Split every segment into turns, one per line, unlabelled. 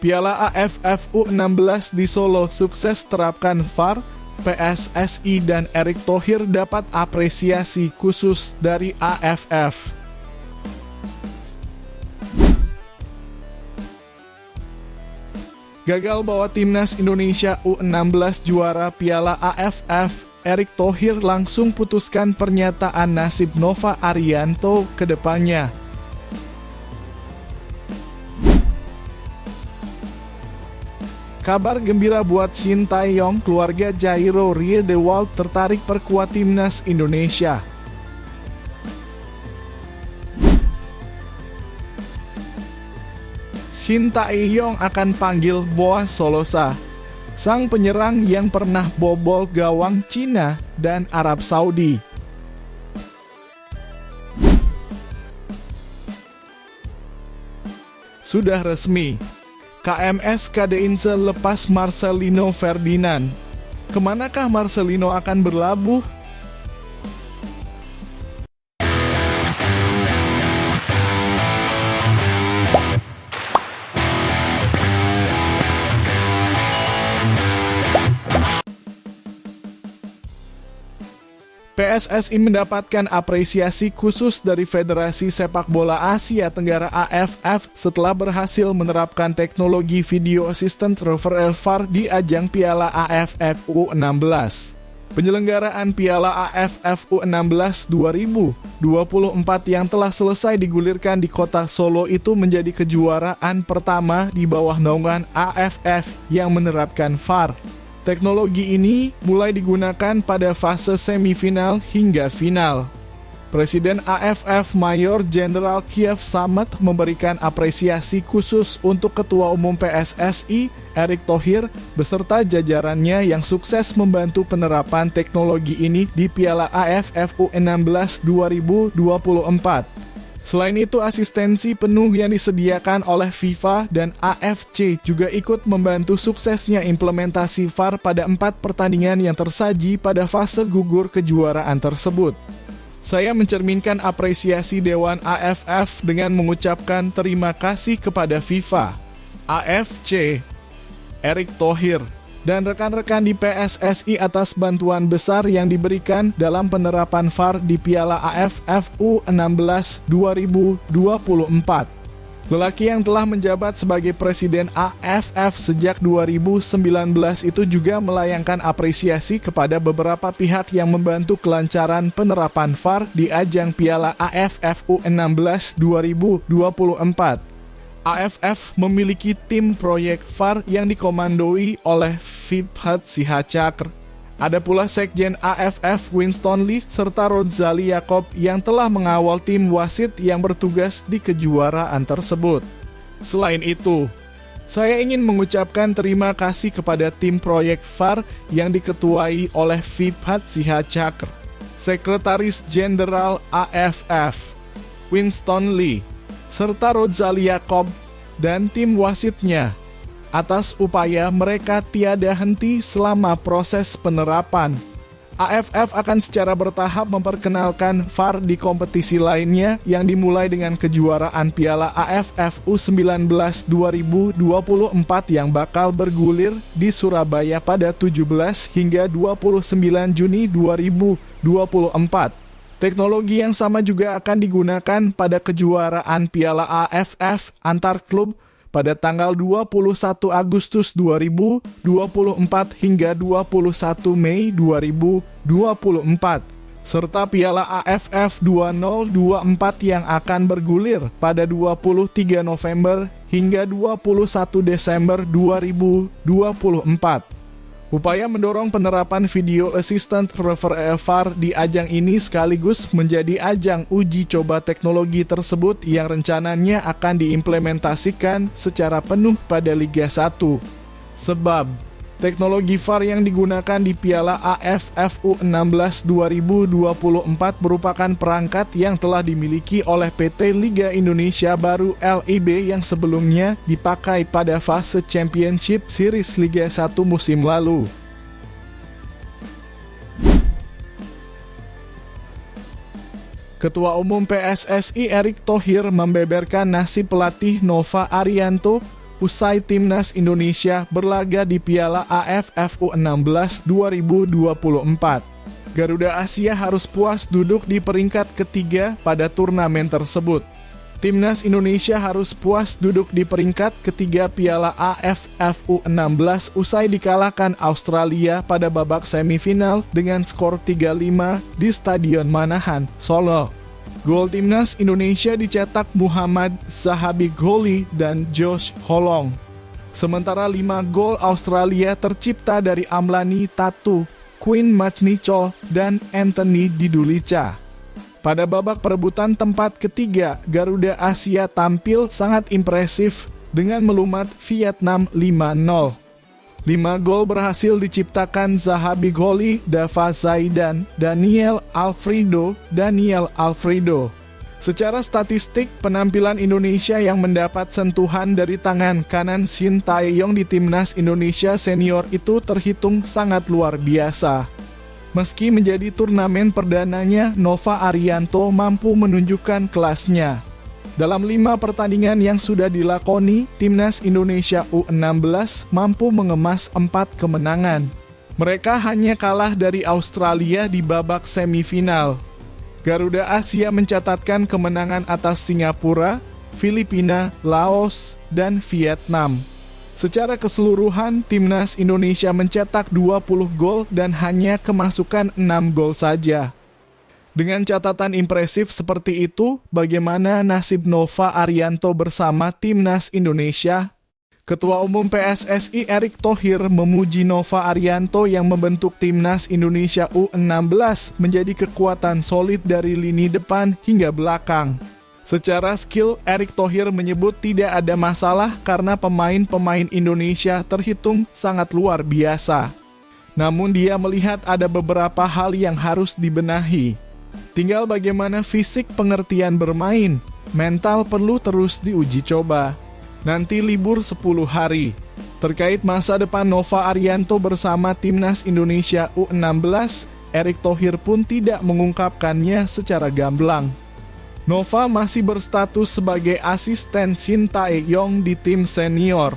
Piala AFF U16 di Solo sukses terapkan VAR, PSSI dan Erick Thohir dapat apresiasi khusus dari AFF. Gagal bawa timnas Indonesia U16 juara Piala AFF, Erick Thohir langsung putuskan pernyataan nasib Nova Arianto ke depannya. Kabar gembira buat Shin Tae-yong, keluarga Jairo Riedewald tertarik perkuat timnas Indonesia. Shin Tae-yong akan panggil Boaz Solosa, sang penyerang yang pernah bobol gawang Cina dan Arab Saudi. Sudah resmi, KMS Kadeinse lepas Marcelino Ferdinand. Kemanakah Marcelino akan berlabuh? PSSI mendapatkan apresiasi khusus dari Federasi Sepak Bola Asia Tenggara AFF setelah berhasil menerapkan teknologi Video Assistant Referee VAR di ajang Piala AFF U16. Penyelenggaraan Piala AFF U16 2024 yang telah selesai digulirkan di kota Solo itu menjadi kejuaraan pertama di bawah naungan AFF yang menerapkan VAR. Teknologi ini mulai digunakan pada fase semifinal hingga final. Presiden AFF Mayor Jenderal Kiev Samet memberikan apresiasi khusus untuk Ketua Umum PSSI, Erick Thohir, beserta jajarannya yang sukses membantu penerapan teknologi ini di Piala AFF U16 2024. Selain itu, asistensi penuh yang disediakan oleh FIFA dan AFC juga ikut membantu suksesnya implementasi VAR pada 4 pertandingan yang tersaji pada fase gugur kejuaraan tersebut. Saya mencerminkan apresiasi Dewan AFF dengan mengucapkan terima kasih kepada FIFA, AFC, Erick Thohir, dan rekan-rekan di PSSI atas bantuan besar yang diberikan dalam penerapan VAR di Piala AFF U16 2024. Lelaki yang telah menjabat sebagai Presiden AFF sejak 2019 itu juga melayangkan apresiasi kepada beberapa pihak yang membantu kelancaran penerapan VAR di ajang Piala AFF U16 2024. AFF memiliki tim proyek VAR yang dikomandoi oleh Vibhat Sihacakr. Ada pula Sekjen AFF Winston Lee serta Rozali Yacob yang telah mengawal tim wasit yang bertugas di kejuaraan tersebut. Selain itu, saya ingin mengucapkan terima kasih kepada tim proyek VAR yang diketuai oleh Vibhat Sihacakr, Sekretaris Jenderal AFF Winston Lee, serta Rozali Yacob dan tim wasitnya atas upaya mereka tiada henti selama proses penerapan. AFF akan secara bertahap memperkenalkan VAR di kompetisi lainnya yang dimulai dengan kejuaraan Piala AFF U19 2024 yang bakal bergulir di Surabaya pada 17 hingga 29 Juni 2024. Teknologi yang sama juga akan digunakan pada kejuaraan Piala AFF antar klub pada tanggal 21 Agustus 2024 hingga 21 Mei 2024, serta Piala AFF 2024 yang akan bergulir pada 23 November hingga 21 Desember 2024. Upaya mendorong penerapan Video Assistant Referee VAR di ajang ini sekaligus menjadi ajang uji coba teknologi tersebut yang rencananya akan diimplementasikan secara penuh pada Liga 1. Sebab, teknologi VAR yang digunakan di Piala AFF U16 2024 merupakan perangkat yang telah dimiliki oleh PT Liga Indonesia Baru LIB yang sebelumnya dipakai pada fase Championship Series Liga 1 musim lalu. Ketua Umum PSSI Erick Thohir membeberkan nasib pelatih Nova Arianto usai Timnas Indonesia berlaga di Piala AFF U16 2024. Garuda Asia harus puas duduk di peringkat ketiga pada turnamen tersebut. Timnas Indonesia harus puas duduk di peringkat ketiga Piala AFF U16 usai dikalahkan Australia pada babak semifinal dengan skor 3-5 di Stadion Manahan, Solo. Gol Timnas Indonesia dicetak Muhammad Zahabi-Gholi dan Josh Holong. Sementara 5 gol Australia tercipta dari Amlani Tatu, Quinn McNichol, dan Anthony Didulica. Pada babak perebutan tempat ketiga, Garuda Asia tampil sangat impresif dengan melumat Vietnam 5-0. 5 gol berhasil diciptakan Zahabi-Gholi, Dava Zaidan, Daniel Alfredo. Secara statistik, penampilan Indonesia yang mendapat sentuhan dari tangan kanan Shin Tae-yong di Timnas Indonesia Senior itu terhitung sangat luar biasa. Meski menjadi turnamen perdananya, Nova Arianto mampu menunjukkan kelasnya. Dalam 5 pertandingan yang sudah dilakoni, Timnas Indonesia U16 mampu mengemas 4 kemenangan. Mereka hanya kalah dari Australia di babak semifinal. Garuda Asia mencatatkan kemenangan atas Singapura, Filipina, Laos, dan Vietnam. Secara keseluruhan, Timnas Indonesia mencetak 20 gol dan hanya kemasukan 6 gol saja. Dengan catatan impresif seperti itu, bagaimana nasib Nova Arianto bersama Timnas Indonesia? Ketua Umum PSSI Erick Thohir memuji Nova Arianto yang membentuk Timnas Indonesia U16 menjadi kekuatan solid dari lini depan hingga belakang. Secara skill, Erick Thohir menyebut tidak ada masalah karena pemain-pemain Indonesia terhitung sangat luar biasa. Namun dia melihat ada beberapa hal yang harus dibenahi. Tinggal bagaimana fisik pengertian bermain, mental perlu terus diuji coba. Nanti libur 10 hari. Terkait masa depan Nova Arianto bersama Timnas Indonesia U16, Erick Thohir pun tidak mengungkapkannya secara gamblang. Nova masih berstatus sebagai asisten Shin Tae-yong di tim senior.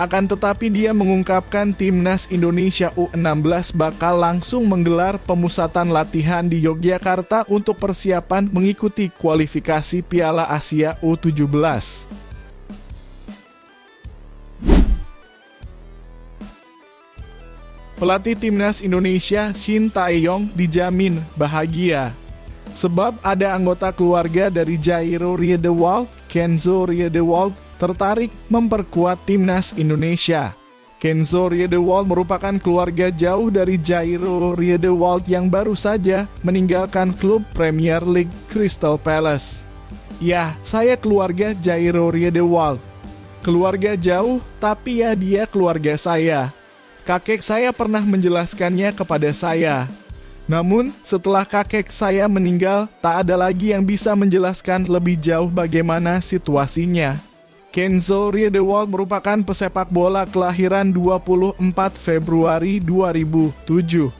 Akan tetapi dia mengungkapkan Timnas Indonesia U16 bakal langsung menggelar pemusatan latihan di Yogyakarta untuk persiapan mengikuti kualifikasi Piala Asia U17. Pelatih Timnas Indonesia Shin Tae-yong dijamin bahagia. Sebab ada anggota keluarga dari Jairo Riedewald, Kenzo Riedewald, tertarik memperkuat Timnas Indonesia. Kenzo Riedewald merupakan keluarga jauh dari Jairo Riedewald yang baru saja meninggalkan klub Premier League Crystal Palace. Ya, saya keluarga Jairo Riedewald. Keluarga jauh, tapi ya dia keluarga saya. Kakek saya pernah menjelaskannya kepada saya. Namun, setelah kakek saya meninggal, tak ada lagi yang bisa menjelaskan lebih jauh bagaimana situasinya. Kenzo Riedewald merupakan pesepak bola kelahiran 24 Februari 2007.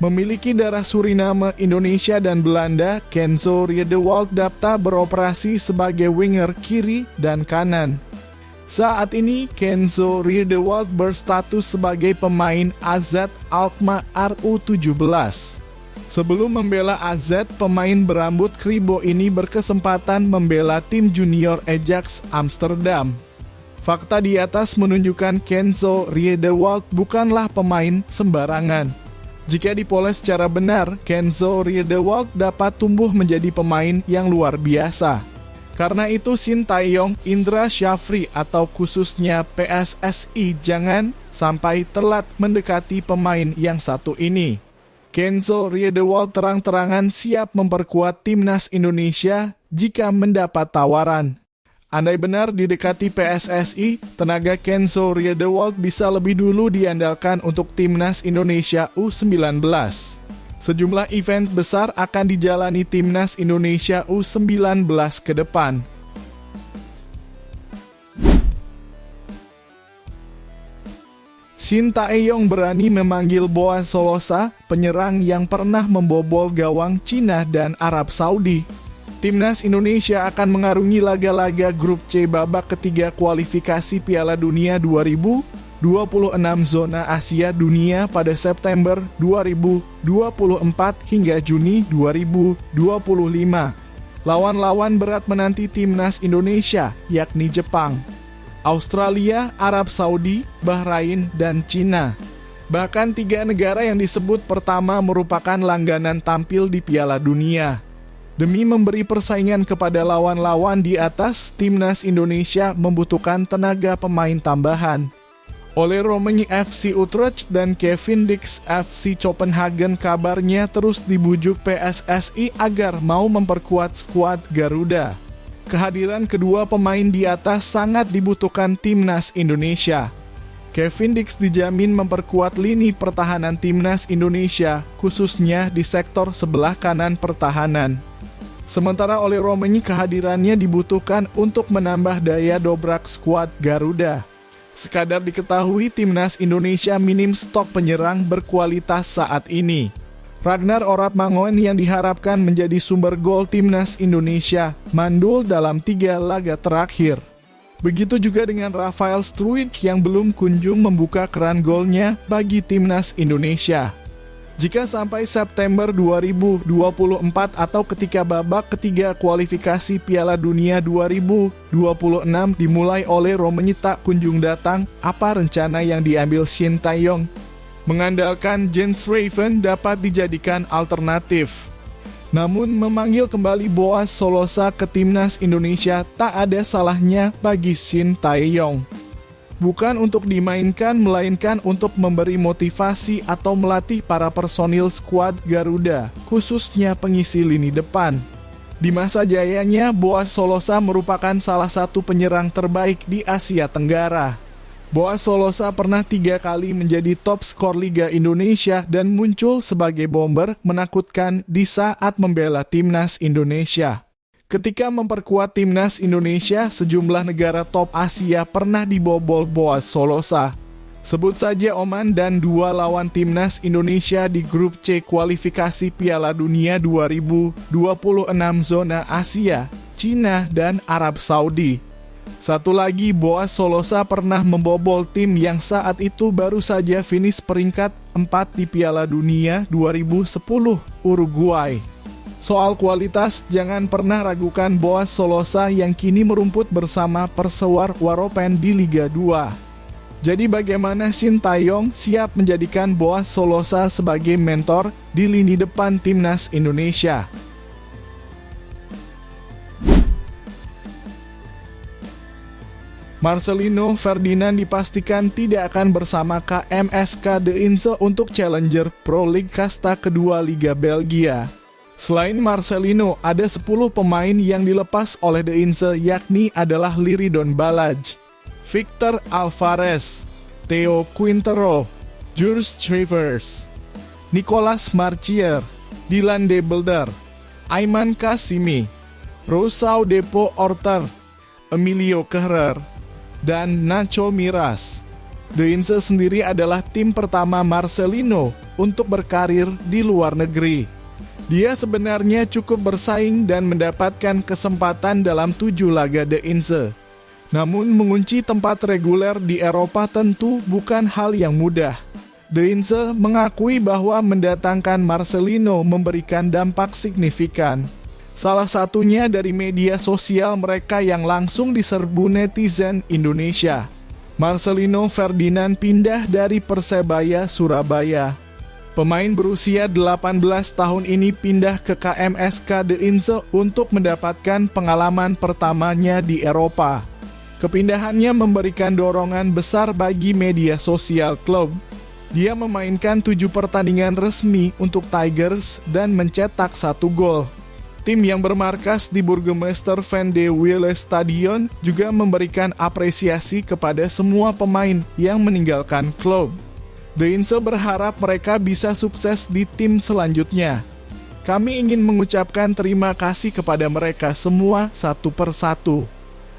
Memiliki darah Suriname, Indonesia, dan Belanda, Kenzo Riedewald dapat beroperasi sebagai winger kiri dan kanan. Saat ini, Kenzo Riedewald berstatus sebagai pemain AZ Alkmaar RU17. Sebelum membela AZ, pemain berambut kribo ini berkesempatan membela tim junior Ajax Amsterdam. Fakta di atas menunjukkan Kenzo Riedewald bukanlah pemain sembarangan. Jika dipoles secara benar, Kenzo Riedewald dapat tumbuh menjadi pemain yang luar biasa. Karena itu Shin Tae-yong, Indra Syafri atau khususnya PSSI jangan sampai telat mendekati pemain yang satu ini. Kenzo Riedewald terang-terangan siap memperkuat Timnas Indonesia jika mendapat tawaran. Andai benar didekati PSSI, tenaga Kenzo Riedewald bisa lebih dulu diandalkan untuk Timnas Indonesia U19. Sejumlah event besar akan dijalani Timnas Indonesia U19 ke depan. Shin Tae-yong berani memanggil Boaz Solosa, penyerang yang pernah membobol gawang Cina dan Arab Saudi. Timnas Indonesia akan mengarungi laga-laga grup C babak ketiga kualifikasi Piala Dunia 2026 zona Asia Dunia pada September 2024 hingga Juni 2025. Lawan-lawan berat menanti Timnas Indonesia, yakni Jepang, Australia, Arab Saudi, Bahrain, dan Cina. Bahkan 3 negara yang disebut pertama merupakan langganan tampil di Piala Dunia. Demi memberi persaingan kepada lawan-lawan di atas, Timnas Indonesia membutuhkan tenaga pemain tambahan. Ole Romein FC Utrecht dan Kevin Dix FC Copenhagen kabarnya terus dibujuk PSSI agar mau memperkuat skuad Garuda. Kehadiran kedua pemain di atas sangat dibutuhkan Timnas Indonesia. Kevin Dix dijamin memperkuat lini pertahanan Timnas Indonesia, khususnya di sektor sebelah kanan pertahanan. Sementara Ole Romein kehadirannya dibutuhkan untuk menambah daya dobrak skuad Garuda. Sekadar diketahui Timnas Indonesia minim stok penyerang berkualitas saat ini. Ragnar Oratmangoen yang diharapkan menjadi sumber gol Timnas Indonesia mandul dalam 3 laga terakhir. Begitu juga dengan Rafael Struijk yang belum kunjung membuka keran golnya bagi Timnas Indonesia. Jika sampai September 2024 atau ketika babak ketiga kualifikasi Piala Dunia 2026 dimulai oleh Romein tak kunjung datang, apa rencana yang diambil Shin Tae-yong? Mengandalkan Jens Raven dapat dijadikan alternatif. Namun memanggil kembali Boaz Solosa ke Timnas Indonesia tak ada salahnya bagi Shin Tae-yong. Bukan untuk dimainkan, melainkan untuk memberi motivasi atau melatih para personil skuad Garuda, khususnya pengisi lini depan. Di masa jayanya, Boaz Solosa merupakan salah satu penyerang terbaik di Asia Tenggara. Boaz Solosa pernah 3 kali menjadi top skor Liga Indonesia dan muncul sebagai bomber menakutkan di saat membela Timnas Indonesia. Ketika memperkuat Timnas Indonesia, sejumlah negara top Asia pernah dibobol Boaz Solosa. Sebut saja Oman dan 2 lawan Timnas Indonesia di grup C kualifikasi Piala Dunia 2026 zona Asia, Cina, dan Arab Saudi. Satu lagi, Boaz Solosa pernah membobol tim yang saat itu baru saja finish peringkat 4 di Piala Dunia 2010, Uruguay. Soal kualitas, jangan pernah ragukan Boaz Solosa yang kini merumput bersama Persewar Waropen di Liga 2. Jadi bagaimana Shin Tae-yong siap menjadikan Boaz Solosa sebagai mentor di lini depan Timnas Indonesia? Marcelino Ferdinand dipastikan tidak akan bersama KMSK De Inze untuk Challenger Pro League kasta kedua Liga Belgia. Selain Marcelino, ada 10 pemain yang dilepas oleh De Inze, yakni adalah Liridon Balaj, Victor Alvarez, Theo Quintero, Jules Travers, Nicolas Marchier, Dylan De Belder, Aiman Kasimi, Rousseau Depo Orter, Emilio Kehrer, dan Nacho Miras. De Inze sendiri adalah tim pertama Marcelino untuk berkarir di luar negeri. Dia sebenarnya cukup bersaing dan mendapatkan kesempatan dalam 7 laga De Inze. Namun mengunci tempat reguler di Eropa tentu bukan hal yang mudah. De Inze mengakui bahwa mendatangkan Marcelino memberikan dampak signifikan. Salah satunya dari media sosial mereka yang langsung diserbu netizen Indonesia. Marcelino Ferdinand pindah dari Persebaya Surabaya. Pemain berusia 18 tahun ini pindah ke KMSK De Inze untuk mendapatkan pengalaman pertamanya di Eropa. Kepindahannya memberikan dorongan besar bagi media sosial klub. Dia memainkan 7 pertandingan resmi untuk Tigers dan mencetak 1 gol. Tim yang bermarkas di Burgemeester van de Wille Stadion juga memberikan apresiasi kepada semua pemain yang meninggalkan klub. De Inze berharap mereka bisa sukses di tim selanjutnya. Kami ingin mengucapkan terima kasih kepada mereka semua satu persatu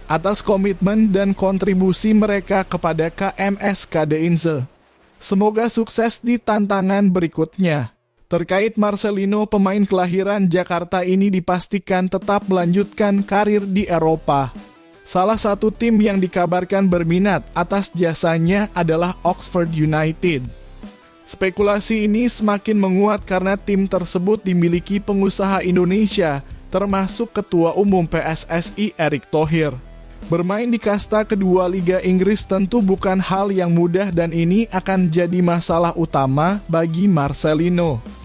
atas komitmen dan kontribusi mereka kepada KMSK De Inze. Semoga sukses di tantangan berikutnya. Terkait Marcelino, pemain kelahiran Jakarta ini dipastikan tetap melanjutkan karir di Eropa. Salah satu tim yang dikabarkan berminat atas jasanya adalah Oxford United. Spekulasi ini semakin menguat karena tim tersebut dimiliki pengusaha Indonesia, termasuk Ketua Umum PSSI Erick Thohir. Bermain di kasta kedua Liga Inggris tentu bukan hal yang mudah dan ini akan jadi masalah utama bagi Marcelino.